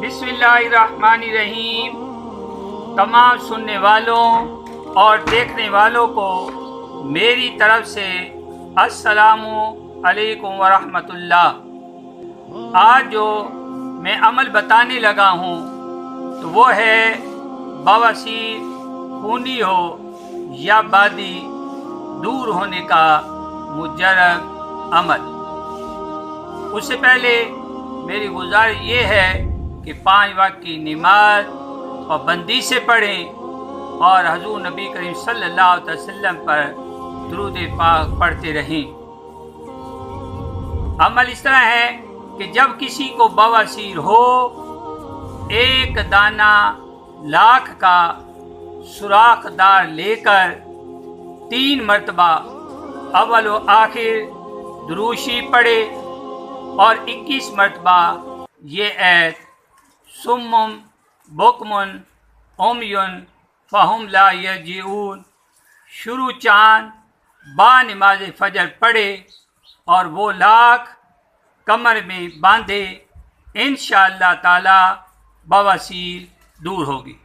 بسم اللہ الرحمن الرحیم۔ تمام سننے والوں اور دیکھنے والوں کو میری طرف سے السلام علیکم ورحمۃ اللہ۔ آج جو میں عمل بتانے لگا ہوں تو وہ ہے بواسیر خونی ہو یا بادی دور ہونے کا مجرد عمل۔ اس سے پہلے میری گزارش یہ ہے کہ 5 وقت کی نماز پابندی سے پڑھیں اور حضور نبی کریم صلی اللہ علیہ وسلم پر درود پاک پڑھتے رہیں۔ عمل اس طرح ہے کہ جب کسی کو بواسیر ہو، ایک دانہ لاکھ کا سوراخ دار لے کر 3 مرتبہ اول و آخر دروشی پڑھے اور 21 مرتبہ یہ ایت سمم بکمن عمیٌ فہم لا یرجعون شروع چاند با نماز فجر پڑھے اور وہ لاکھ کمر میں باندھے، انشاءاللہ تعالی بواسیر دور ہوگی۔